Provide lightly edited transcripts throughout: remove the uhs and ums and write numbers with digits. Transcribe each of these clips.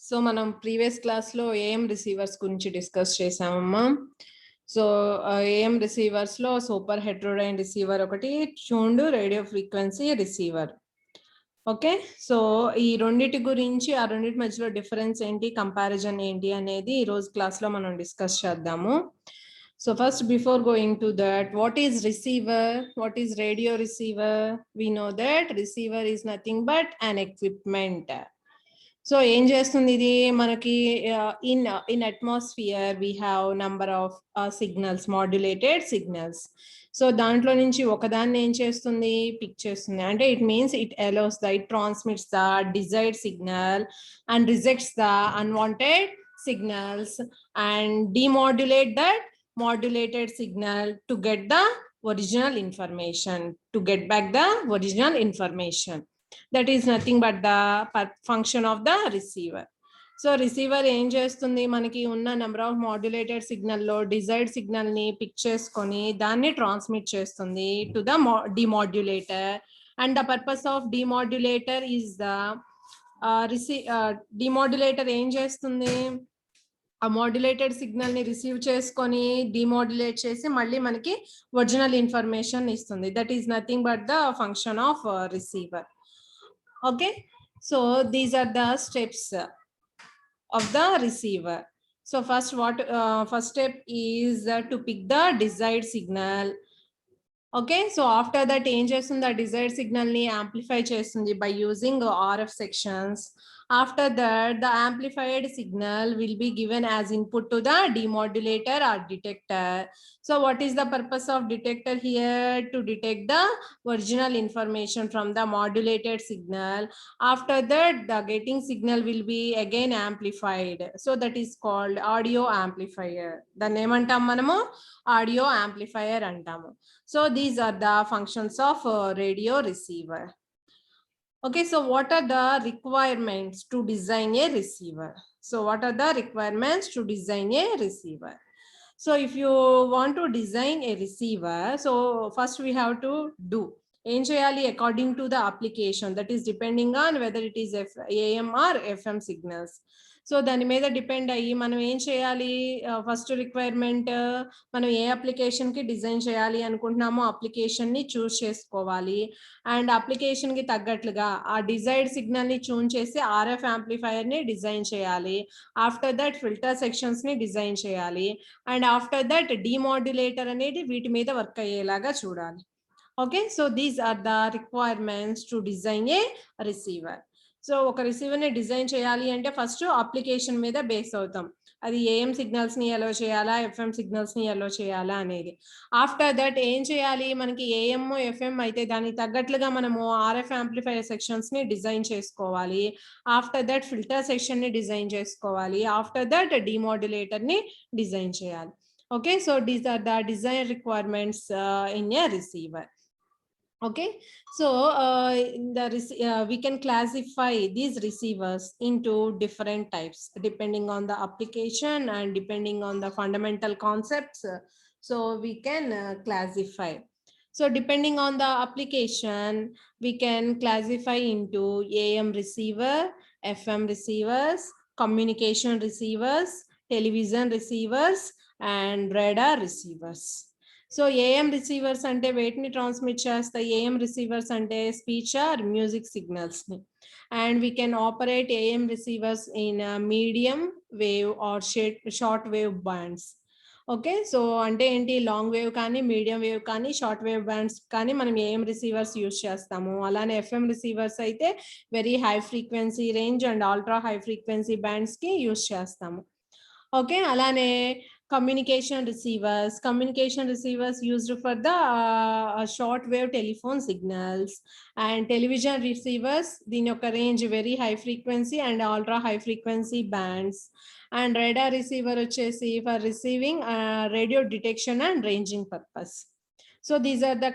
So మనం previous క్లాస్లో AM receivers గురించి డిస్కస్ చేసామమ్మా. సో ఏఎం రిసీవర్స్లో సూపర్ హెట్రోడైన్ రిసీవర్ ఒకటి, tuned radio frequency receiver. Okay, so ఈ రెండిటి గురించి, ఆ రెండిటి మధ్యలో డిఫరెన్స్ ఏంటి, కంపారిజన్ ఏంటి అనేది ఈరోజు క్లాస్లో మనం డిస్కస్ చేద్దాము. So first, before going to that, what is receiver? What is radio receiver? We know that receiver is nothing but an equipment. So ఏం చేస్తుంది ఇది మనకి, in atmosphere we have number of signals, modulated signals. So దాంట్లో నుంచి ఒకదాన్ని ఏం చేస్తుంది, pick చేస్తుంది. అంటే it means it allows the, it transmits the desired signal and rejects the unwanted signals and demodulate that modulated signal to get the original information, to get back the original information. That is nothing but the function of the receiver. So receiver ఏం చేస్తుంది, మనకి ఉన్న number of modulated సిగ్నల్లో desired signal ని pick చేసుకొని దాన్ని transmit చేస్తుంది to the demodulator. And the purpose of demodulator is the demodulator ఏం చేస్తుంది, ఆ మాడ్యులేటెడ్ సిగ్నల్ ని రిసీవ్ చేసుకొని డిమాడ్యులేట్ చేసి మళ్ళీ మనకి ఒరిజినల్ ఇన్ఫర్మేషన్ ఇస్తుంది. That is nothing but the function of receiver. Okay, so these are the steps of the receiver. So first step is to pick the desired signal. Okay, so after that ఏం చేస్తుంది, the desired signal ని amplify చేస్తుంది by using RF sections. After that, the amplified signal will be given as input to the demodulator or detector. So what is the purpose of detector here? To detect the original information from the modulated signal. After that, the getting signal will be again amplified. So that is called audio amplifier. The name antam manamu audio amplifier antamu. So these are the functions of radio receiver. Okay, so what are the requirements to design a receiver? So what are the requirements to design a receiver? So if you want to design a receiver, so first we have to do ఏం చేయాలి, according to the application, that is depending on whether it is AM or FM signals. So దాని మీద depend అయ్యి మనం ఏం చేయాలి, first requirement మనం ఏ application కి డిజైన్ చేయాలి అనుకుంటున్నామో అప్లికేషన్ ని చూస్ చేసుకోవాలి. అండ్ అప్లికేషన్ కి తగ్గట్లుగా ఆ డిజైర్డ్ సిగ్నల్ ని ట్యూన్ చేసి ఆర్ఎఫ్ యాంప్లిఫైయర్ ని డిజైన్ చేయాలి. ఆఫ్టర్ దట్ ఫిల్టర్ సెక్షన్స్ ని డిజైన్ చేయాలి. అండ్ ఆఫ్టర్ దట్ డిమాడ్యులేటర్ అనేది వీటి మీద వర్క్ అయ్యేలాగా చూడాలి. Okay, so these are the requirements to design a receiver. So ఒక రిసీవర్ ని డిజైన్ చేయాలి అంటే ఫస్ట్ అప్లికేషన్ మీద బేస్ అవుతాం, అది ఏఎం సిగ్నల్స్ ని ఎలో చేయాలా, ఎఫ్ఎం సిగ్నల్స్ ని ఎలో చేయాలా అనేది. ఆఫ్టర్ దట్ ఏం చేయాలి, మనకి ఏఎం ఎఫ్ఎం అయితే దానికి తగ్గట్లుగా మనము ఆర్ఎఫ్ యాంప్లిఫైయర్ సెక్షన్స్ ని డిజైన్ చేసుకోవాలి. ఆఫ్టర్ దట్ ఫిల్టర్ సెక్షన్ ని డిజైన్ చేసుకోవాలి. ఆఫ్టర్ దట్ డిమాడ్యులేటర్ ని డిజైన్ చేయాలి. Okay, so these are the design requirements in a receiver. Okay, so we can classify these receivers into different types depending on the application and depending on the fundamental concepts. So we can classify. So depending on the application, we can classify into AM receiver, FM receivers, communication receivers, television receivers, and radar receivers. So AM receivers అంటే వేటిని transmit చేస్తాయి, AM receivers అంటే speech or music signals ని. And we can operate AM receivers in medium wave or short wave bands. Okay, so అంటే ఏంటి, long wave కానీ, medium wave కానీ, short wave bands కానీ మనం ఏఎం రిసీవర్స్ యూజ్ చేస్తాము. అలానే ఎఫ్ఎం రిసీవర్స్ అయితే very high frequency range and ultra high frequency bands కి యూజ్ చేస్తాము. ఓకే, అలానే communication receivers used for the short wave telephone signals. And television receivers, దీని యొక్క range very high frequency and ultra high frequency bands. And radar receiver వచ్చేసి for receiving radio detection and ranging purpose. So these are the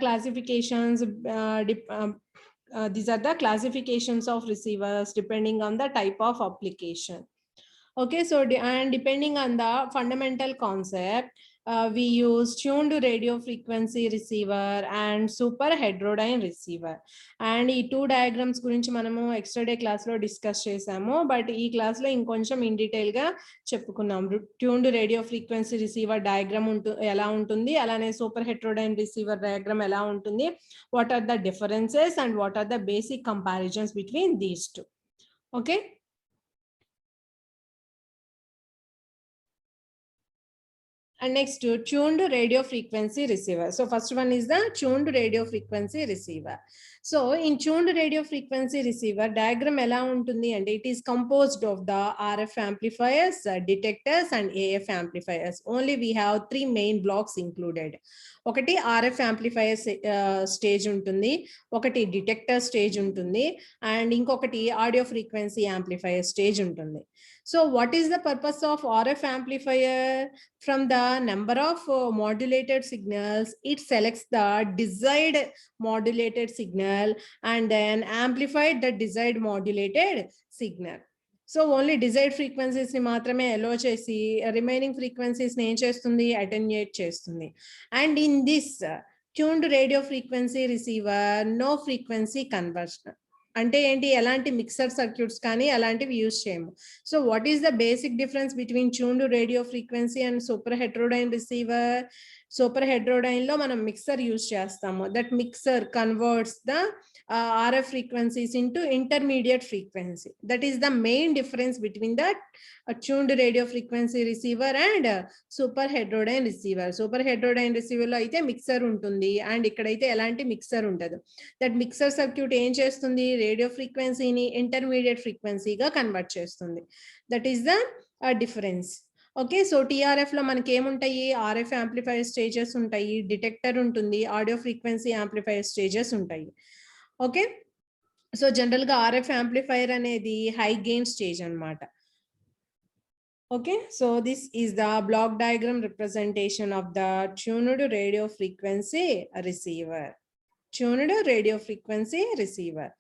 classifications of receivers depending on the type of application. Okay, so and depending on the fundamental concept, we use tuned radio frequency receiver and super heterodyne receiver. And ఈ two diagrams గురించి మనము extra day class లో discuss చేసాము, but ఈ class లో ఇంకొంచెం in detail గా చెప్పుకున్నాం. Tuned radio frequency receiver diagram ఎలా ఉంటుంది, అలానే సూపర్ హెటరోడైన్ రిసీవర్ డయాగ్రామ్ ఎలా ఉంటుంది, what are the differences and what are the basic comparisons between these two. Okay, and next tuned radio frequency receiver. So first one is the tuned radio frequency receiver. So in tuned radio frequency receiver diagram ela untundi and it is composed of the RF amplifiers, detectors and AF amplifiers. Only we have three main blocks included. ఒకటి RF amplifier stage ఉంటుంది, ఒకటి detector stage ఉంటుంది, and ఇంకొకటి audio frequency amplifier stage ఉంటుంది. So what is the purpose of RF amplifier? From the number of modulated signals, it selects the desired modulated signal and then amplified the desired modulated signal. So only desired frequencies ni maatrame allow chesi remaining frequencies ni em chestundi, attenuate chestundi. And in this tuned radio frequency receiver, no frequency conversion. అంటే ఏంటి, ఎలాంటి mixer circuits కానీ అలాంటివి use చేయము. So what is the basic difference between tuned radio frequency and super హెటరోడైన్ receiver? Super heterodyne లో మనం mixer use చేస్తాము. That mixer converts the RF frequencies into intermediate frequency. That is the main difference between the tuned radio frequency receiver and super heterodyne receiver. Super heterodyne receiver lo aithe mixer untundi and ikkadaithe elanti mixer undadu. That mixer circuit em chestundi, radio frequency ni intermediate frequency ga convert chestundi. That is the difference. Okay, so TRF లో మనకి ఏముంటాయి, RF amplifier stages ఉంటాయి, detector ఉంటుంది, audio frequency amplifier stages ఉంటాయి. Okay, so general గా RF amplifier అనేది high gain stage అన్నమాట. Okay, so this is the block diagram representation of the tuned radio frequency receiver. Tuned radio frequency receiver.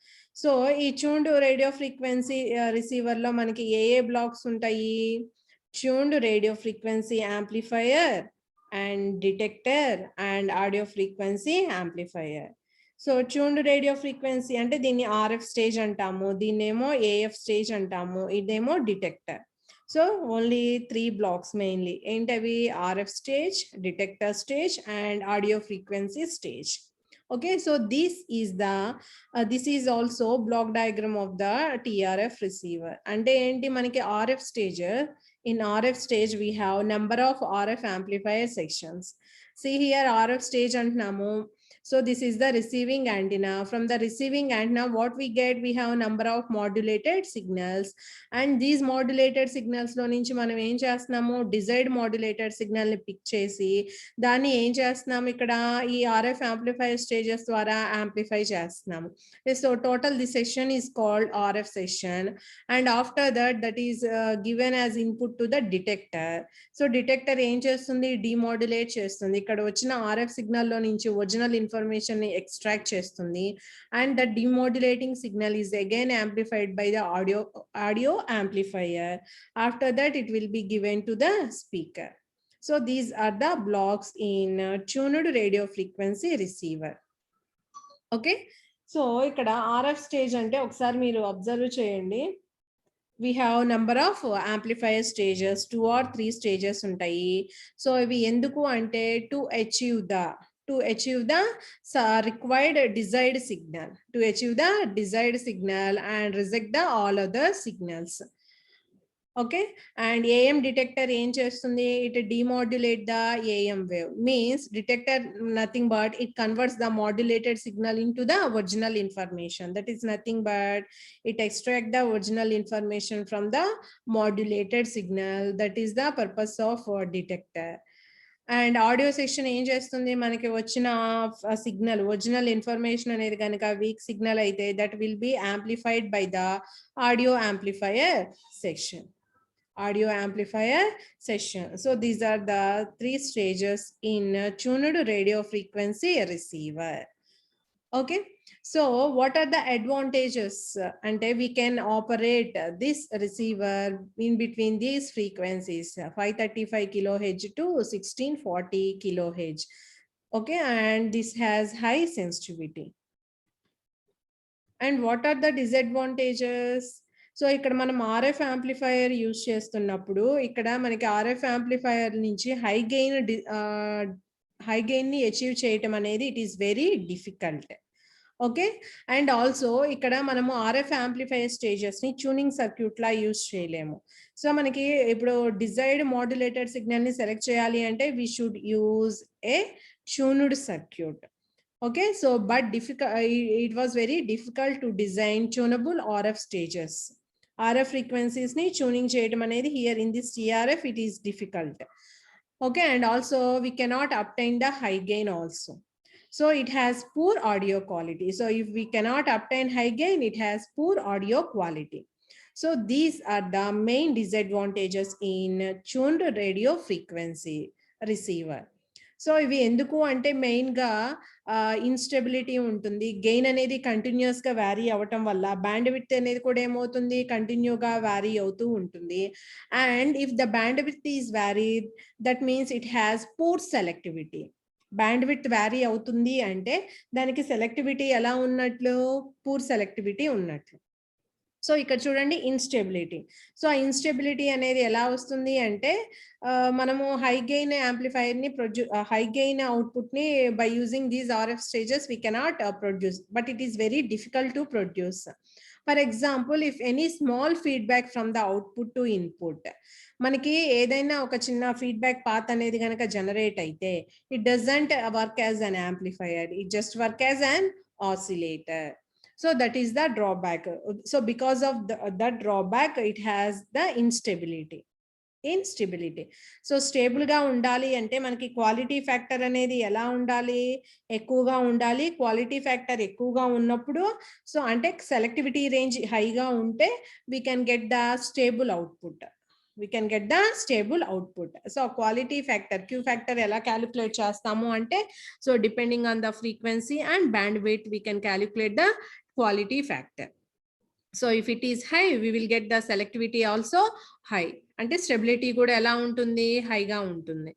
So ఈ tuned radio frequency receiver లో మనకి ఏ blocks ఉంటాయి? tuned radio frequency amplifier and detector and audio frequency amplifier. So tuned radio frequency ante దీన్ని RF stage అంటాము, దీన్నేమో AF stage అంటాము, ఇదేమో detector. So only three blocks mainly. ఏంటవి? RF stage, detector stage and audio frequency stage. Okay, so this is also block diagram of the TRF receiver. Ante enti manaki RF stage, in RF stage we have number of RF amplifier sections. See here RF stage antunnamo. So this is the receiving antenna. From the receiving antenna what we get, we have number of modulated signals, and these modulated signals lo nunchi manam em chestunnamo, desired modulated signal ni pick chesi danni em chestunnamo ikkada ee RF amplifier stages dwara amplify chestunnamo. So total this section is called RF section, and after that is given as input to the detector. So detector em chestundi, demodulate chestundi, ikkada vachina RF signal lo nunchi original information ni extract chestundi, and the demodulating signal is again amplified by the audio amplifier. After that it will be given to the speaker. So these are the blocks in tuned radio frequency receiver. Okay, so ikkada RF stage ante okkasari meeru observe cheyandi. We have number of amplifier stages, 2 or 3 stages ఉంటాయి. So ఇవి ఎందుకు అంటే to achieve the required desired signal and reject the all other signals. Okay, and AM detector em chestundi, it demodulate the AM wave. Means detector nothing but it converts the modulated signal into the original information. That is nothing but it extract the original information from the modulated signal. That is the purpose of detector. And audio section em chestundi, manaki vachina signal original information anedi ganaka weak signal aithe that will be amplified by the audio amplifier section. So these are the three stages in tuned radio frequency receiver. Okay, so what are the advantages? And we can operate this receiver in between these frequencies, 535 kilohertz to 1640 kilohertz. Okay, and this has high sensitivity. And what are the disadvantages? సో ఇక్కడ మనం RF amplifier use చేస్తున్నప్పుడు ఇక్కడ మనకి RF amplifier నుంచి high gain ని achieve చేయటం అనేది it is very difficult. Okay, and also ఇక్కడ మనము RF యాంప్లిఫైయర్ స్టేజెస్ ని ట్యూనింగ్ సర్క్యూట్ లా యూస్ చేయలేము. సో మనకి ఇప్పుడు డిజైర్డ్ మాడ్యులేటెడ్ సిగ్నల్ ని సెలెక్ట్ చేయాలి అంటే we should use a tuned circuit. Okay, so but it was very difficult to design tunable RF stages. RF frequencies ni tuning cheyadam anedi here in this TRF it is difficult. Okay, and also we cannot obtain the high gain also. So it has poor audio quality. So if we cannot obtain high gain, it has poor audio quality. So these are the main disadvantages in tuned radio frequency receiver. So ఇవి ఎందుకు అంటే main గా instability ఉంటుంది, gain అనేది continuous గా vary అవ్వటం వల్ల band width అనేది కూడా ఏమవుతుంది, కంటిన్యూగా వ్యారీ అవుతూ ఉంటుంది. And if the bandwidth is varied that means it has poor selectivity. Bandwidth vary అవుతుంది అంటే దానికి సెలెక్టివిటీ ఎలా ఉన్నట్లు, పూర్ సెలెక్టివిటీ ఉన్నట్లు. సో ఇక్కడ చూడండి ఇన్స్టెబిలిటీ. సో ఆ ఇన్స్టెబిలిటీ అనేది ఎలా వస్తుంది అంటే మనము హై గెయిన్ యాంప్లిఫైర్ ని హై గెయిన్ అవుట్పుట్ ని by using these RF stages we cannot produce, but it is very difficult to produce. For example if any small feedback from the output to input, మనకి ఏదైనా ఒక చిన్న feedback path అనేది కనుక generate అయితే it doesn't work as an amplifier, it just work as an oscillator. So that is the drawback. So because of that drawback, it has the instability. So stable గా ఉండాలి అంటే మనకి quality factor అనేది ఎలా ఉండాలి, ఎక్కువగా ఉండాలి. క్వాలిటీ ఫ్యాక్టర్ ఎక్కువగా ఉన్నప్పుడు సో అంటే సెలెక్టివిటీ రేంజ్ హైగా ఉంటే we can get the stable output. So quality factor Q factor ఎలా క్యాలిక్యులేట్ చేస్తాము అంటే so depending on the frequency and band width we can calculate the quality factor. So if it is high we will get the selectivity also high, అంటే stability కూడా ఎలా ఉంటుంది, హైగా ఉంటుంది.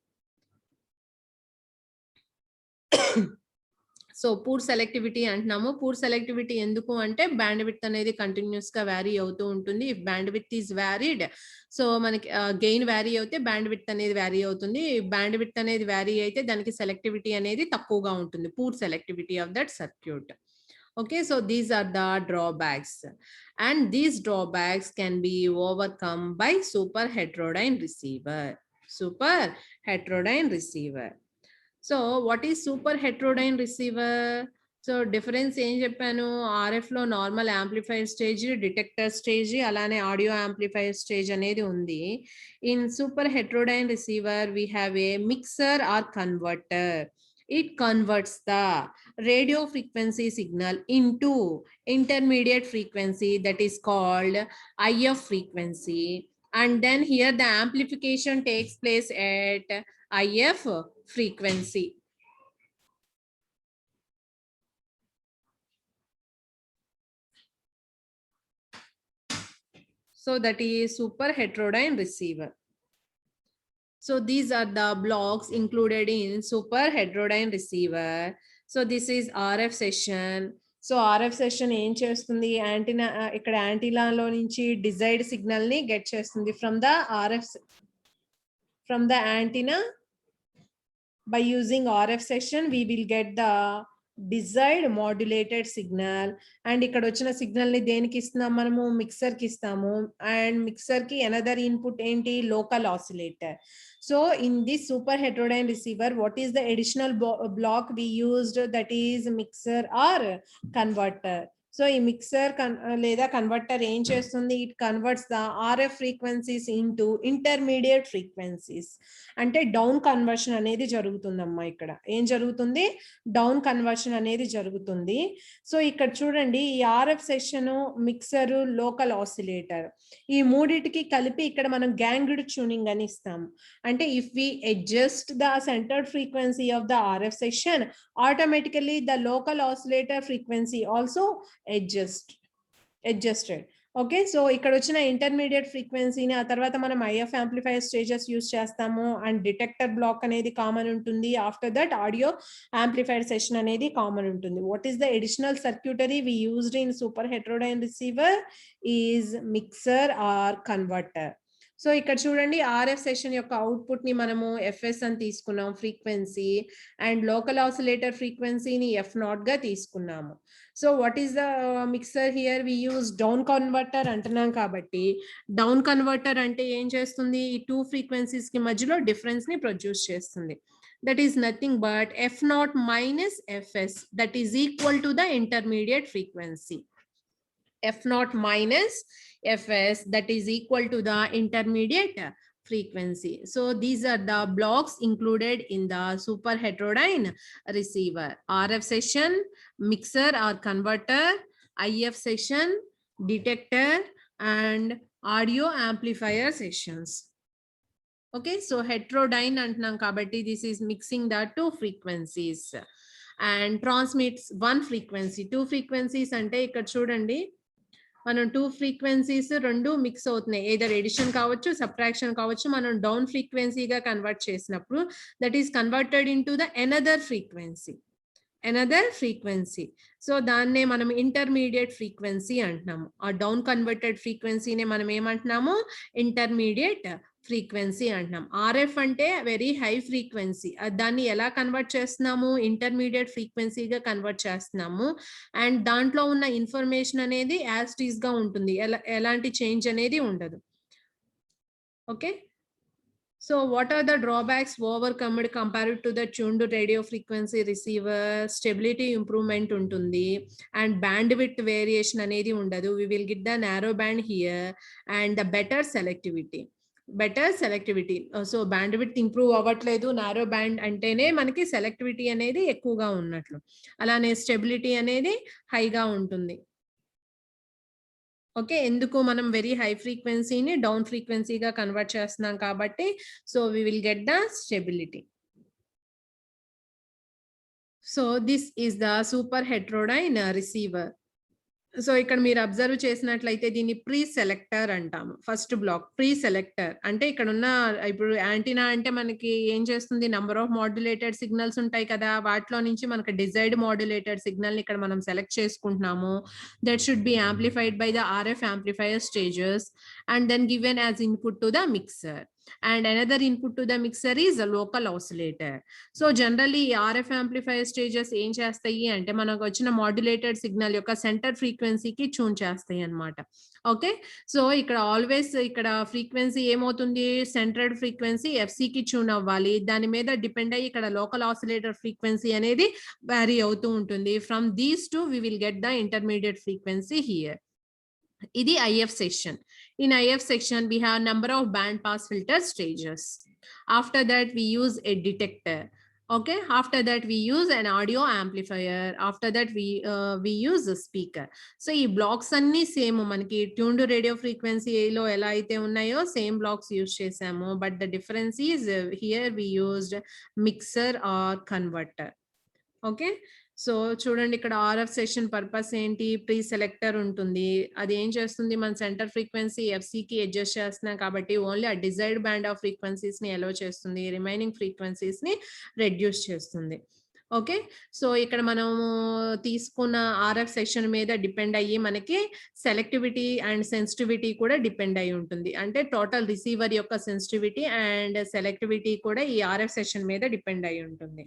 So poor selectivity అంటున్నాము. Poor selectivity ఎందుకు అంటే band width అనేది కంటిన్యూస్ గా వ్యారీ అవుతూ ఉంటుంది. If band width is varied so మనకి గెయిన్ వ్యారీ అయితే బ్యాండ్ విడ్త్ అనేది వ్యారీ అవుతుంది. బ్యాండ్ విడ్త్ అనేది వ్యారీ అయితే దానికి సెలెక్టివిటీ అనేది తక్కువగా ఉంటుంది, poor selectivity of that circuit. Okay, so these are the drawbacks, and these drawbacks can be overcome by super heterodyne receiver. So what is super heterodyne receiver? So difference ఏం చెప్పాను, RF లో normal amplifier stage, detector stage, అలానే audio amplifier stage అనేది ఉంది. In super హెటరోడైన్ receiver we have a mixer or converter. It converts the radio frequency signal into intermediate frequency that is called IF frequency, and then here the amplification takes place at IF frequency. So that is super heterodyne receiver. So these are the blocks included in super heterodyne receiver. So this is RF session. So RF session ఏం చేస్తుంది, antenna ఇక్కడ యాంటీనాలో నుంచి desired signal ని get చేస్తుంది from the antenna. By using RF session we will get the desired modulated signal. And ఇక్కడ వచ్చిన signal ని దేనికి ఇస్తున్నాం, మనము మిక్సర్ కి ఇస్తాము. అండ్ మిక్సర్ కి అనదర్ ఇన్పుట్ ఏంటి, local oscillator. So in this super heterodyne receiver, what is the additional block we used, that is mixer or converter. So ఈ మిక్సర్ లేదా కన్వర్టర్ ఏం చేస్తుంది, it converts the RF frequencies into intermediate frequencies. అంటే down conversion అనేది జరుగుతుందమ్మా. ఇక్కడ ఏం జరుగుతుంది, down conversion అనేది జరుగుతుంది. సో ఇక్కడ చూడండి, ఈ RF session, mixer, local oscillator, ఈ మూడిటికి కలిపి ఇక్కడ మనం గ్యాంగ్డ్ ట్యూనింగ్ అని ఇస్తాము. అంటే if we adjust the centered frequency of the RF section, automatically the local oscillator frequency also adjusted. Okay, so ఇక్కడ వచ్చిన ఇంటర్మీడియట్ ఫ్రీక్వెన్సీని ఆ తర్వాత మనం ఐఎఫ్ యాంప్లిఫైయర్ స్టేజెస్ యూస్ చేస్తాము, అండ్ డిటెక్టర్ బ్లాక్ అనేది కామన్ ఉంటుంది. After that audio amplifier section అనేది కామన్ ఉంటుంది. What is the additional circuitry we used in super heterodyne receiver is mixer or converter. So ఇక్కడ చూడండి, ఆర్ఎఫ్ సెషన్ యొక్క output ని మనము ఎఫ్ఎస్ అని తీసుకున్నాం ఫ్రీక్వెన్సీ, అండ్ లోకల్ ఆసిలేటర్ ఫ్రీక్వెన్సీని F0 గా తీసుకున్నాము. So what is the mixer here, we use down converter అంటున్నాం కాబట్టి, డౌన్ కన్వర్టర్ అంటే ఏం చేస్తుంది, ఈ టూ ఫ్రీక్వెన్సీస్ కి మధ్యలో డిఫరెన్స్ ని ప్రొడ్యూస్ చేస్తుంది. That is nothing but F0 minus Fs, that is equal to the intermediate frequency. F0 minus Fs, that is equal to the intermediate frequency. So these are the blocks included in the super heterodyne receiver: RF section, mixer or converter, IF section, detector, and audio amplifier sessions. Okay, so heterodyne antunam kabatti this is mixing the two frequencies and transmits one frequency. Two frequencies ante ikkada chudandi, మనం two frequencies రెండు mix అవుతున్నాయి, either edition కావచ్చు, subtraction కావచ్చు. మనం down ఫ్రీక్వెన్సీగా convert చేసినప్పుడు that is converted in to the another frequency. So దాన్నే మనం ఇంటర్మీడియట్ ఫ్రీక్వెన్సీ అంటున్నాము. ఆ డౌన్ కన్వర్టెడ్ ఫ్రీక్వెన్సీనే మనం ఏమంటున్నాము, ఇంటర్మీడియట్ ఫ్రీక్వెన్సీ అంటున్నాం. ఆర్ఎఫ్ అంటే వెరీ హై ఫ్రీక్వెన్సీ, దాన్ని ఎలా కన్వర్ట్ చేస్తున్నాము, ఇంటర్మీడియట్ ఫ్రీక్వెన్సీగా కన్వర్ట్ చేస్తున్నాము. అండ్ దాంట్లో ఉన్న ఇన్ఫర్మేషన్ అనేది యాజ్ ఇట్ ఈస్ గా ఉంటుంది, ఎలాంటి చేంజ్ అనేది ఉండదు. Okay, so what are the drawbacks overcomed compared to the tuned radio frequency receiver? Stability improvement ఉంటుంది, అండ్ బ్యాండ్ విడ్త్ వేరియేషన్ అనేది ఉండదు. We will get the narrow band here, and the better selectivity. So band width improve అవ్వట్లేదు, narrow band అంటేనే మనకి selectivity అనేది ఎక్కువగా ఉన్నట్లు. అలానే స్టెబిలిటీ అనేది హైగా ఉంటుంది. ఓకే, ఎందుకు మనం వెరీ హై ఫ్రీక్వెన్సీని డౌన్ ఫ్రీక్వెన్సీగా కన్వర్ట్ చేస్తున్నాం కాబట్టి, so we will get the stability. So this is the super heterodyne receiver. So ఇక్కడ మీరు అబ్జర్వ్ చేసినట్లయితే దీన్ని ప్రీ సెలెక్టర్ అంటాము. ఫస్ట్ బ్లాక్ ప్రీ సెలెక్టర్ అంటే ఇక్కడ ఉన్న, ఇప్పుడు యాంటీనా అంటే మనకి ఏం చేస్తుంది, నంబర్ ఆఫ్ మాడ్యులేటెడ్ సిగ్నల్స్ ఉంటాయి కదా, వాటిలో నుంచి మనకి డిజైర్డ్ మాడ్యులేటెడ్ సిగ్నల్ ఇక్కడ మనం సెలెక్ట్ చేసుకుంటున్నాము. That should be amplified by the RF amplifier stages and then given as input to the mixer. And another input to the mixer is a local oscillator. So generally RF amplifier stages ఏం చేస్తాయి అంటే మనకు వచ్చిన modulated signal యొక్క centre ఫ్రీక్వెన్సీకి tune చేస్తాయి అన్నమాట. Okay, so ఇక్కడ ఆల్వేస్ ఇక్కడ ఫ్రీక్వెన్సీ ఏమవుతుంది, సెంటర్డ్ ఫ్రీక్వెన్సీ ఎఫ్సికి ట్యూన్ అవ్వాలి. దాని మీద డిపెండ్ అయ్యి ఇక్కడ లోకల్ ఆసిలేటర్ ఫ్రీక్వెన్సీ అనేది వ్యారీ అవుతూ ఉంటుంది. From these two we will get the intermediate frequency here. ఇది IF section. In IF section, we have number of band pass filter stages. After that, we use a detector. Okay, after that we use an audio amplifier. After that we use a speaker. So ee blocks anni same manaki tuned radio frequency lo ela aithe unnayo same blocks use chesamu, but the difference is here we used mixer or converter. Okay, so చూడండి ఇక్కడ RF session purpose ఏంటి, pre selector ఉంటుంది. అది ఏం చేస్తుంది, మన centre frequency ఎఫ్సికి adjust చేస్తున్నాం కాబట్టి ఓన్లీ ఆ డిజైర్డ్ బ్యాండ్ ఆఫ్ ఫ్రీక్వెన్సీస్ ని అలో చేస్తుంది, రిమైనింగ్ ఫ్రీక్వెన్సీస్ ని రెడ్యూస్ చేస్తుంది. ఓకే, సో ఇక్కడ మనము తీసుకున్న ఆర్ఎఫ్ సెక్షన్ మీద డిపెండ్ అయ్యి మనకి సెలెక్టివిటీ అండ్ సెన్సిటివిటీ కూడా డిపెండ్ అయి ఉంటుంది. అంటే టోటల్ రిసీవర్ యొక్క సెన్సిటివిటీ అండ్ సెలెక్టివిటీ కూడా ఈ ఆర్ఎఫ్ సెక్షన్ మీద డిపెండ్ అయి ఉంటుంది.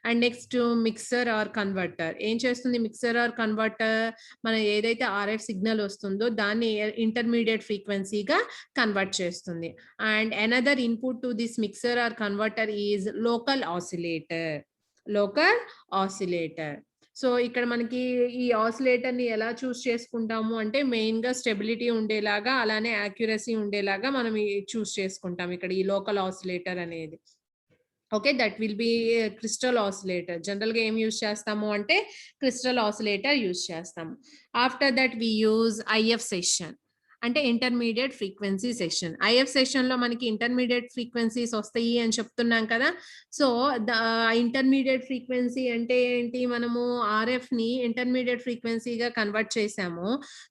And next mixer or converter ఏం చేస్తుంది, మిక్సర్ ఆర్ కన్వర్టర్ మన ఏదైతే ఆర్ఎఫ్ సిగ్నల్ వస్తుందో దాన్ని ఇంటర్మీడియట్ ఫ్రీక్వెన్సీగా కన్వర్ట్ చేస్తుంది. And another input to this mixer or converter is local oscillator. So ఇక్కడ మనకి ఈ ఆసిలేటర్ ని ఎలా చూస్ చేసుకుంటాము అంటే మెయిన్ గా స్టెబిలిటీ ఉండేలాగా అలానే యాక్యురసీ ఉండేలాగా మనం చూస్ చేసుకుంటాం ఇక్కడ ఈ లోకల్ ఆసిలేటర్ అనేది. Okay, that will be crystal oscillator. General గా ఏం యూస్ చేస్తాము అంటే క్రిస్టల్ ఆసిలేటర్ యూస్ చేస్తాము. After that we use IF section అంటే intermediate frequency section. IF section లో మనకి ఇంటర్మీడియట్ ఫ్రీక్వెన్సీస్ వస్తాయి అని చెప్తున్నాం కదా. సో ఇంటర్మీడియట్ ఫ్రీక్వెన్సీ అంటే ఏంటి, మనము ఆర్ఎఫ్ ని ఇంటర్మీడియట్ ఫ్రీక్వెన్సీగా కన్వర్ట్ చేసాము.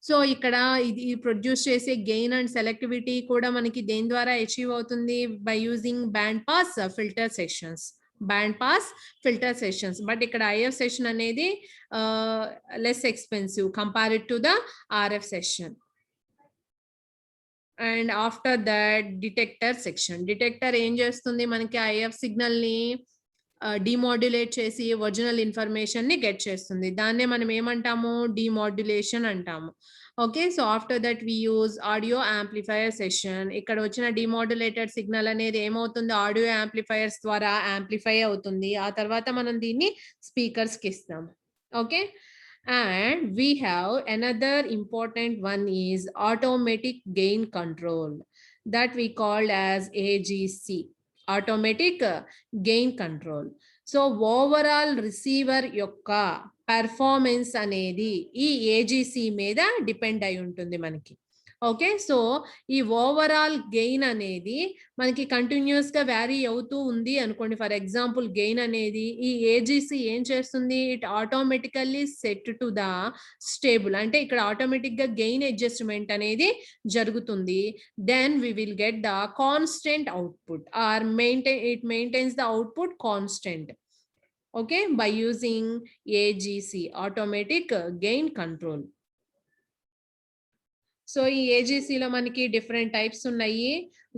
సో ఇక్కడ ఇది ప్రొడ్యూస్ చేసే గెయిన్ అండ్ సెలెక్టివిటీ కూడా మనకి దేని ద్వారా అచీవ్ అవుతుంది, by using band pass filter sessions. Band pass filter sessions. But ఇక్కడ ఐఎఫ్ సెషన్ అనేది less expensive compared to the RF session. And after that detector section. Detector ఏం చేస్తుంది, మనకి ఐఎఫ్ సిగ్నల్ ని డిమోడ్యులేట్ చేసి ఒరిజినల్ ఇన్ఫర్మేషన్ ని get చేస్తుంది. దాన్నే మనం ఏమంటాము, డిమోడ్యులేషన్ అంటాము. Okay, so after that we use audio amplifier section. ఇక్కడ వచ్చిన డిమోడ్యులేటెడ్ సిగ్నల్ అనేది ఏమవుతుంది, ఆడియో యాంప్లిఫైయర్స్ ద్వారా యాంప్లిఫై అవుతుంది. ఆ తర్వాత మనం దీన్ని స్పీకర్స్ కి ఇస్తాం. Okay, and we have another important one is automatic gain control that we called as AGC, automatic gain control. So overall receiver yokka performance అనేది ఈ AGC మీద డిపెండ్ అయి ఉంటుంది మనకి. ఓకే, సో ఈ ఓవరాల్ గెయిన్ అనేది మనకి కంటిన్యూస్ గా వ్యారీ అవుతూ ఉంది అనుకోండి. ఫర్ ఎగ్జాంపుల్ గెయిన్ అనేది ఈ ఏజీసీ ఏం చేస్తుంది, it automatically set to the stable. అంటే ఇక్కడ ఆటోమేటిక్ గా గెయిన్ అడ్జస్ట్మెంట్ అనేది జరుగుతుంది. Then we will get the constant output or it maintains the output constant. Okay, by using AGC, automatic gain control. So ఈ ఏజీసీలో మనకి డిఫరెంట్ టైప్స్ ఉన్నాయి.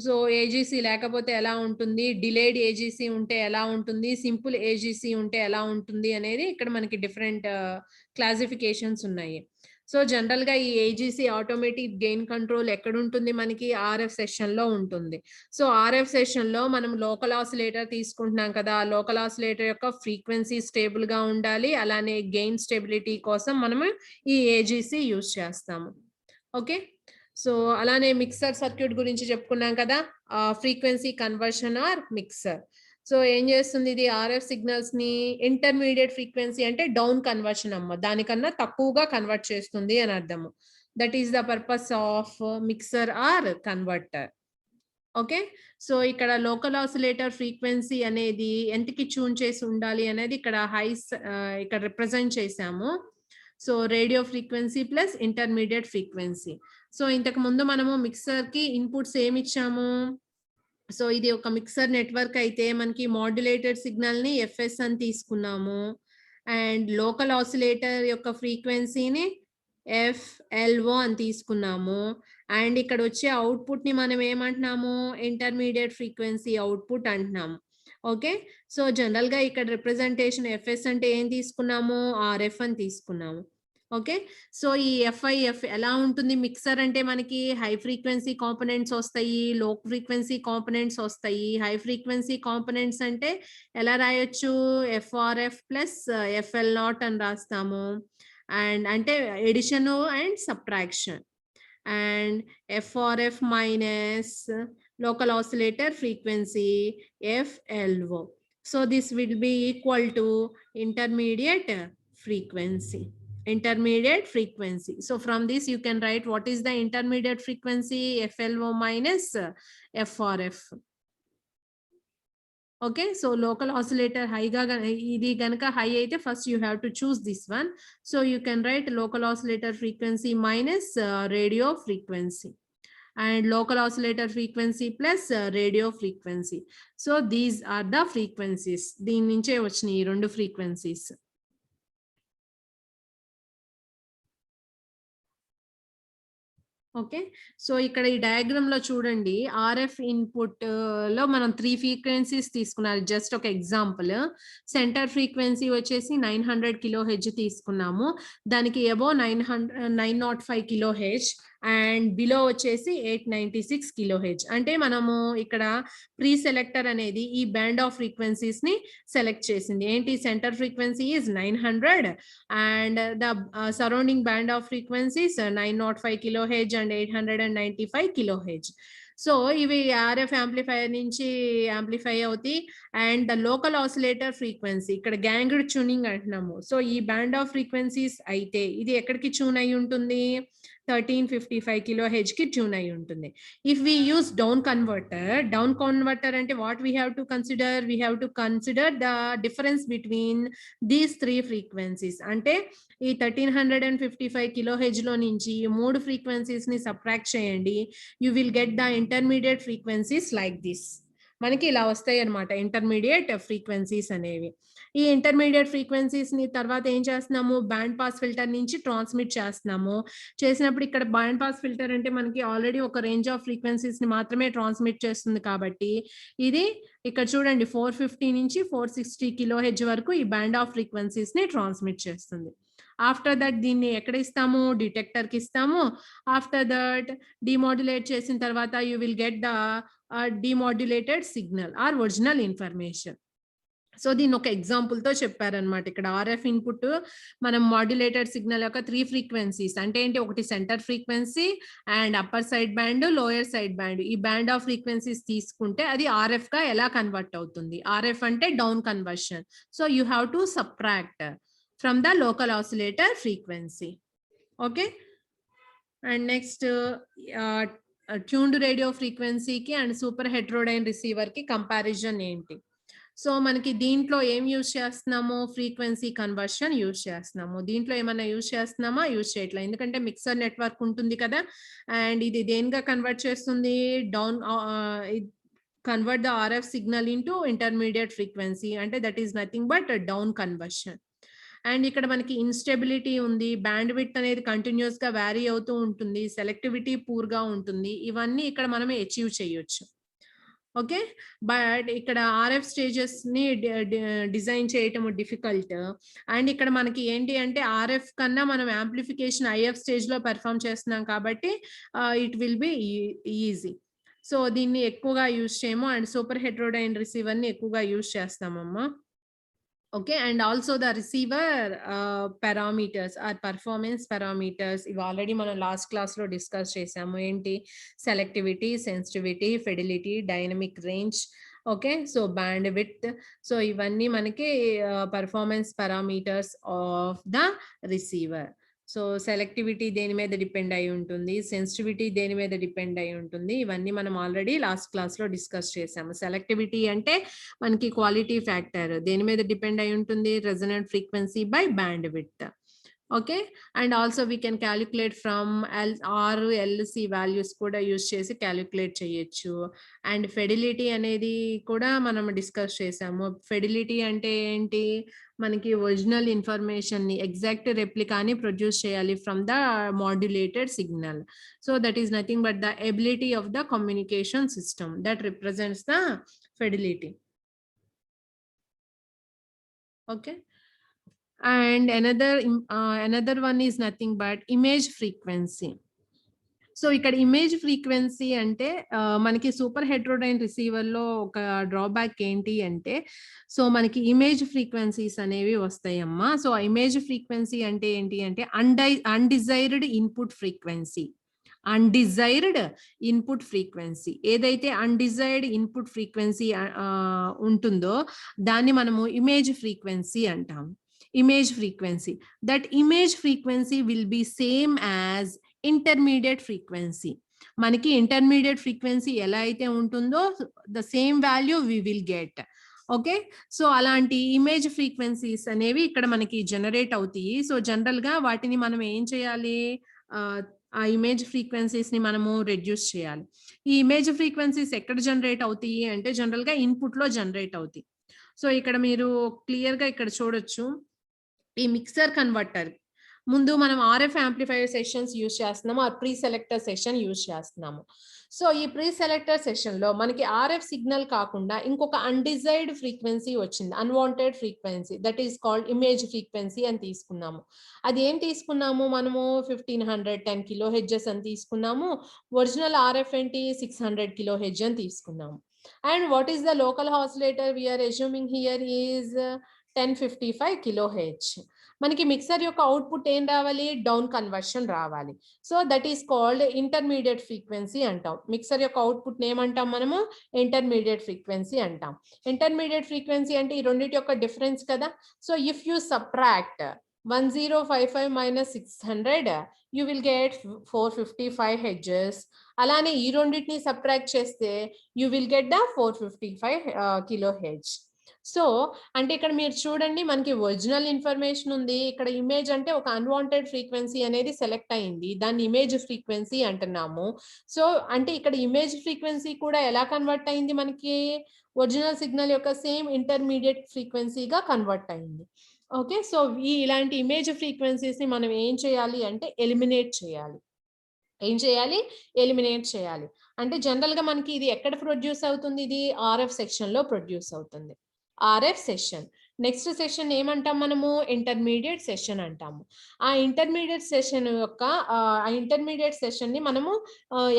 So AGC లేకపోతే ఎలా ఉంటుంది, డిలేడ్ ఏజీసీ ఉంటే ఎలా ఉంటుంది, సింపుల్ ఏజీసీ ఉంటే ఎలా ఉంటుంది అనేది ఇక్కడ మనకి డిఫరెంట్ క్లాసిఫికేషన్స్ ఉన్నాయి. సో జనరల్ గా ఈ ఏజీసీ ఆటోమేటిక్ గెయిన్ కంట్రోల్ ఎక్కడ ఉంటుంది, మనకి ఆర్ఎఫ్ సెషన్ లో ఉంటుంది. సో ఆర్ఎఫ్ సెషన్ లో మనం లోకల్ ఆసిలేటర్ తీసుకుంటున్నాం కదా, లోకల్ ఆసిలేటర్ యొక్క ఫ్రీక్వెన్సీ స్టేబుల్ గా ఉండాలి, అలానే గెయిన్ స్టెబిలిటీ కోసం మనము ఈ ఏజీసీ యూజ్ చేస్తాము. ఓకే, సో అలానే మిక్సర్ సర్క్యూట్ గురించి చెప్పుకున్నాం కదా, frequency conversion or mixer. So ఏం చేస్తుంది, ఇది ఆర్ఎఫ్ సిగ్నల్స్ ని ఇంటర్మీడియట్ ఫ్రీక్వెన్సీ అంటే డౌన్ కన్వర్షన్ అమ్మ, దానికన్నా తక్కువగా కన్వర్ట్ చేస్తుంది అని అర్థము. That is the purpose of mixer or converter. Okay, so ఇక్కడ లోకల్ ఆసిలేటర్ ఫ్రీక్వెన్సీ అనేది ఎంతకి ట్యూన్ చేసి ఉండాలి అనేది ఇక్కడ ఇక్కడ రిప్రజెంట్ చేసాము. So radio frequency plus intermediate frequency. So ఇంతకు ముందు మనము మిక్సర్ కి ఇన్పుట్స్ ఏమి ఇచ్చాము, సో ఇది ఒక మిక్సర్ నెట్వర్క్ అయితే మనకి మాడ్యులేటెడ్ సిగ్నల్ ని ఎఫ్ఎస్ అని తీసుకున్నాము, అండ్ లోకల్ ఆసిలేటర్ యొక్క ఫ్రీక్వెన్సీని ఎఫ్ఎల్ఓ అని తీసుకున్నాము, అండ్ ఇక్కడ వచ్చే అవుట్పుట్ ని మనం ఏమంటున్నాము, ఇంటర్మీడియట్ ఫ్రీక్వెన్సీ అవుట్పుట్ అంటున్నాము. ఓకే, సో జనరల్ గా ఇక్కడ రిప్రజెంటేషన్ ఎఫ్ఎస్ అంటే ఏం తీసుకున్నాము, ఆర్ఎఫ్ అని తీసుకున్నాము. ఓకే, సో ఈ ఎఫ్ఐఎఫ్ ఎలా ఉంటుంది, మిక్సర్ అంటే మనకి హై ఫ్రీక్వెన్సీ కాంపోనెంట్స్ వస్తాయి, లో ఫ్రీక్వెన్సీ కాంపోనెంట్స్ వస్తాయి. హై ఫ్రీక్వెన్సీ కాంపోనెంట్స్ అంటే ఎలా రాయొచ్చు, ఎఫ్ఆర్ఎఫ్ ప్లస్ ఎఫ్ఎల్ నాట్ అని రాస్తాము, అండ్ అంటే addition and subtraction, and FRF minus local oscillator frequency FLO. So this will be equal to intermediate frequency. Intermediate frequency. So from this you can write what is the intermediate frequency, FLO minus FRF. Okay, so local oscillator high ga idi ganaka high aithe first you have to choose this one. So you can write local oscillator frequency minus radio frequency, and local oscillator frequency plus radio frequency. So these are the frequencies. దీని నుంచే వచ్చినాయి రెండు frequencies. Okay. So, ఇక్కడ ఈ డయాగ్రామ్‌లో చూడండి RF input లో మనం 3 frequencies తీసుకున్నారు. జస్ట్ ఒక ఎగ్జాంపుల్. సెంటర్ ఫ్రీక్వెన్సీ వచ్చేసి 900 కిలోహెర్ట్జ్ తీసుకున్నాము. దానికి అబోవ్ 905 కిలోహెర్ట్జ్ అండ్ బిలో వచ్చేసి 896 కిలోహెర్ట్జ్. అంటే మనము ఇక్కడ ప్రీ సెలెక్టర్ అనేది ఈ బ్యాండ్ ఆఫ్ ఫ్రీక్వెన్సీస్‌ని సెలెక్ట్ చేసింది. ఏంటి centre frequency is 900 and the surrounding band of frequencies 905 kilohertz and 895 kilohertz. So ఇవి ఆర్ఎఫ్ యాంప్లిఫైయర్ నుంచి యాంప్లిఫై అవుతాయి and the local oscillator frequency ఇక్కడ గ్యాంగ్డ్ ట్యూనింగ్ అంటున్నాము. సో ఈ బ్యాండ్ ఆఫ్ ఫ్రీక్వెన్సీస్ అయితే ఇది ఎక్కడికి ట్యూన్ అయి ఉంటుంది 1355 kilohertz కి ట్యూన్ అయి ఉంటుంది. If we use down converter అంటే what we have to consider the difference between these 3 frequencies. అంటే ఈ 1355 కిలోహెర్ట్జ్ లో నుంచి ఈ 3 ఫ్రీక్వెన్సీస్ ని సబ్ట్రాక్ట్ చేయండి. You will get the intermediate frequencies like this. మనకి ఇలా వస్తాయి అన్నమాట ఇంటర్మీడియట్ ఫ్రీక్వెన్సీస్ అనేవి. ఈ ఇంటర్మీడియట్ ఫ్రీక్వెన్సీస్ ని తర్వాత ఏం చేస్తున్నాము బ్యాండ్ పాస్ ఫిల్టర్ నుంచి ట్రాన్స్మిట్ చేస్తున్నాము. చేసినప్పుడు ఇక్కడ బ్యాండ్ పాస్ ఫిల్టర్ అంటే మనకి ఆల్రెడీ ఒక రేంజ్ ఆఫ్ ఫ్రీక్వెన్సీస్ ని మాత్రమే ట్రాన్స్మిట్ చేస్తుంది కాబట్టి ఇది ఇక్కడ చూడండి 450 నుంచి 460 కిలోహెర్ట్జ్ వరకు ఈ బ్యాండ్ ఆఫ్ ఫ్రీక్వెన్సీస్ ని ట్రాన్స్మిట్ చేస్తుంది. ఆఫ్టర్ దట్ దీన్ని ఎక్కడ ఇస్తాము డిటెక్టర్ కి ఇస్తాము. ఆఫ్టర్ దట్ డిమోడ్యులేట్ చేసిన తర్వాత you will get the demodulated signal or original information. So దీన్ని ఒక ఎగ్జాంపుల్ తో చెప్పారనమాట. ఇక్కడ ఆర్ఎఫ్ ఇన్పుట్ మనం మాడ్యులేటెడ్ సిగ్నల్ యొక్క 3 ఫ్రీక్వెన్సీస్ అంటే ఏంటి ఒకటి center frequency and upper side band lower side band ఈ బ్యాండ్ ఆఫ్ ఫ్రీక్వెన్సీస్ తీసుకుంటే అది ఆర్ఎఫ్ గా ఎలా కన్వర్ట్ అవుతుంది. ఆర్ఎఫ్ అంటే down conversion. So you have to subtract from the local oscillator frequency. Okay and next tuned radio ఫ్రీక్వెన్సీకి and super heterodyne receiver కి comparison ఏంటి. సో మనకి దీంట్లో ఏం యూజ్ చేస్తున్నాము ఫ్రీక్వెన్సీ కన్వర్షన్ యూజ్ చేస్తున్నాము. దీంట్లో ఏమైనా యూజ్ చేస్తున్నామా యూజ్ చేయట్లేదు ఎందుకంటే మిక్సర్ నెట్వర్క్ ఉంటుంది కదా అండ్ ఇది దేనిగా కన్వర్ట్ చేస్తుంది down convert the RF signal into intermediate frequency అంటే that is nothing but down conversion. And ఇక్కడ మనకి ఇన్స్టెబిలిటీ ఉంది బ్యాండ్ విడ్త్ అనేది కంటిన్యూస్ గా వ్యారీ అవుతూ ఉంటుంది సెలెక్టివిటీ పూర్ గా ఉంటుంది ఇవన్నీ ఇక్కడ మనం అచీవ్ చేయొచ్చు. ఓకే బట్ ఇక్కడ ఆర్ఎఫ్ స్టేజెస్ ని డిజైన్ చేయటం డిఫికల్ట్ అండ్ ఇక్కడ మనకి ఏంటి అంటే ఆర్ఎఫ్ కన్నా మనం యాంప్లిఫికేషన్ ఐఎఫ్ స్టేజ్ లో పెర్ఫామ్ చేస్తున్నాం కాబట్టి it will be easy. So దీన్ని ఎక్కువగా యూజ్ చేయము అండ్ సూపర్ హెట్రోడైన్ రిసీవర్ ని ఎక్కువగా use చేస్తామమ్మా. Okay, and also the receiver parameters or performance parameters ఇవి ఆల్రెడీ మనం లాస్ట్ క్లాస్ లో డిస్కస్ చేసాము. ఏంటి selectivity sensitivity fidelity dynamic range. Okay so band width. So ఇవన్నీ మనకి performance parameters of the receiver. So selectivity దేని మీద depend అయి ఉంటుంది సెన్సిటివిటీ దేని మీద డిపెండ్ అయి ఉంటుంది ఇవన్నీ మనం ఆల్రెడీ లాస్ట్ క్లాస్ లో డిస్కస్ చేసాము. సెలెక్టివిటీ అంటే మనకి క్వాలిటీ ఫ్యాక్టర్ దేని మీద డిపెండ్ అయి ఉంటుంది resonant frequency by band width. Okay and also we can calculate from LC values కూడా యూజ్ చేసి క్యాలిక్యులేట్ చేయొచ్చు. అండ్ ఫెడిలిటీ అనేది కూడా మనం డిస్కస్ చేసాము. ఫెడిలిటీ అంటే ఏంటి మనకి ఒరిజినల్ ఇన్ఫర్మేషన్ ని ఎగ్జాక్ట్ రెప్లికాని ప్రొడ్యూస్ చేయాలి from the modulated signal. So that is nothing but the ability of the communication system that represents the fidelity. Okay and another one is nothing but image frequency. So ఇక్కడ image frequency అంటే మనకి super heterodyne receiver లో ఒక drawback ఏంటి అంటే so మనకి image frequencies అనేవి వస్తాయమ్మా. So image frequency అంటే ఏంటి అంటే undesired input frequency. Undesired input frequency ఏదైతే అన్డిజైర్డ్ ఇన్పుట్ ఫ్రీక్వెన్సీ ఉంటుందో దాన్ని మనము ఇమేజ్ ఫ్రీక్వెన్సీ అంటాం. image frequency. That image frequency will be same as intermediate frequency. మనకి ఇంటర్మీడియట్ ఫ్రీక్వెన్సీ ఎలా అయితే ఉంటుందో the same value we will get. Okay so అలాంటి ఇమేజ్ ఫ్రీక్వెన్సీస్ అనేవి ఇక్కడ మనకి జనరేట్ అవుతాయి. సో జనరల్ గా వాటిని మనం ఏం చేయాలి ఆ ఇమేజ్ ఫ్రీక్వెన్సీస్ ని మనము రెడ్యూస్ చేయాలి. ఈ ఇమేజ్ ఫ్రీక్వెన్సీస్ ఎక్కడ జనరేట్ అవుతాయి అంటే జనరల్ గా ఇన్పుట్ లో జనరేట్ అవుతాయి. సో ఇక్కడ మీరు క్లియర్ గా ఇక్కడ చూడొచ్చు ఈ మిక్సర్ కన్వర్టర్ ముందు మనం ఆర్ఎఫ్ యాంప్లిఫైయర్ సెషన్స్ యూజ్ చేస్తున్నాము, ఆ ప్రీ సెలెక్టర్ సెషన్ యూజ్ చేస్తున్నాము. సో ఈ ప్రీ సెలెక్టర్ సెషన్లో మనకి ఆర్ఎఫ్ సిగ్నల్ కాకుండా ఇంకొక అన్డిజైర్డ్ ఫ్రీక్వెన్సీ వచ్చింది, unwanted frequency, that is called image frequency అని తీసుకున్నాము. అది ఏం తీసుకున్నాము మనము 1510 కిలో హెడ్జెస్ అని తీసుకున్నాము. ఒరిజినల్ ఆర్ఎఫ్ ఏంటి 600 కిలో హెడ్జ్ అని తీసుకున్నాము. And what is the local oscillator we are assuming here is 1055 kilo hertz. మనకి మిక్సర్ యొక్క అవుట్పుట్ ఏం రావాలి, డౌన్ కన్వర్షన్ రావాలి. So that is called intermediate frequency అంటాం. మిక్సర్ యొక్క అవుట్పుట్ ఏమంటాం మనము, ఇంటర్మీడియట్ ఫ్రీక్వెన్సీ అంటాం. ఇంటర్మీడియట్ ఫ్రీక్వెన్సీ అంటే ఈ రెండింటి యొక్క డిఫరెన్స్ కదా. So if you subtract 1055 minus 600 you will get 455 hertz. అలానే ఈ రెండింటిని సబ్ట్రాక్ట్ చేస్తే you will get the 455 kilo hedge. So అంటే ఇక్కడ మీరు చూడండి, మనకి ఒరిజినల్ ఇన్ఫర్మేషన్ ఉంది, ఇక్కడ ఇమేజ్ అంటే ఒక అన్వాంటెడ్ ఫ్రీక్వెన్సీ అనేది సెలెక్ట్ అయింది, దాన్ని ఇమేజ్ ఫ్రీక్వెన్సీ అంటున్నాము. సో అంటే ఇక్కడ ఇమేజ్ ఫ్రీక్వెన్సీ కూడా ఎలా కన్వర్ట్ అయింది, మనకి ఒరిజినల్ సిగ్నల్ యొక్క సేమ్ ఇంటర్మీడియట్ ఫ్రీక్వెన్సీగా కన్వర్ట్ అయింది. ఓకే, సో ఇలాంటి ఇమేజ్ ఫ్రీక్వెన్సీస్ ని మనం ఏం చేయాలి అంటే ఎలిమినేట్ చేయాలి. ఏం చేయాలి, ఎలిమినేట్ చేయాలి. అంటే జనరల్ గా మనకి ఇది ఎక్కడ ప్రొడ్యూస్ అవుతుంది, ఇది ఆర్ఎఫ్ సెక్షన్ లో ప్రొడ్యూస్ అవుతుంది. RF session. నెక్స్ట్ సెషన్ ఏమంటాం మనము, ఇంటర్మీడియట్ సెషన్ అంటాము. ఆ ఇంటర్మీడియట్ సెషన్ యొక్క ఆ ఇంటర్మీడియట్ సెషన్ ని మనము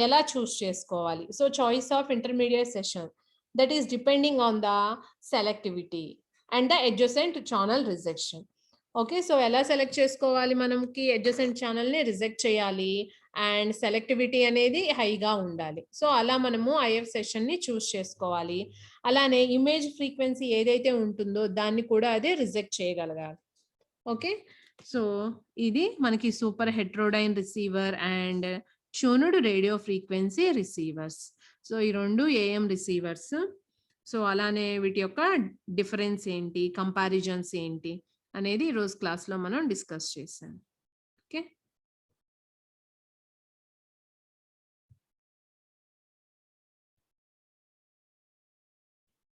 ఎలా చూస్ చేసుకోవాలి. So choice of intermediate session that is depending on the selectivity and the adjacent channel rejection. Okay, so ఎలా సెలెక్ట్ చేసుకోవాలి, మనకి అడ్జసెంట్ ఛానల్ ని రిజెక్ట్ చేయాలి అండ్ సెలెక్టివిటీ అనేది హైగా ఉండాలి. సో అలా మనము ఐఎఫ్ సెషన్ ని చూస్ చేసుకోవాలి. అలానే ఇమేజ్ ఫ్రీక్వెన్సీ ఏదైతే ఉంటుందో దాన్ని కూడా అదే రిజెక్ట్ చేయగలగాలి. ఓకే, సో ఇది మనకి super heterodyne receiver and tuned radio frequency receivers. So ఈ రెండు ఏఎం రిసీవర్స్. సో అలానే వీటి యొక్క డిఫరెన్స్ ఏంటి, కంపారిజన్స్ ఏంటి అనేది ఈరోజు క్లాస్లో మనం డిస్కస్ చేసాం. ఓకే.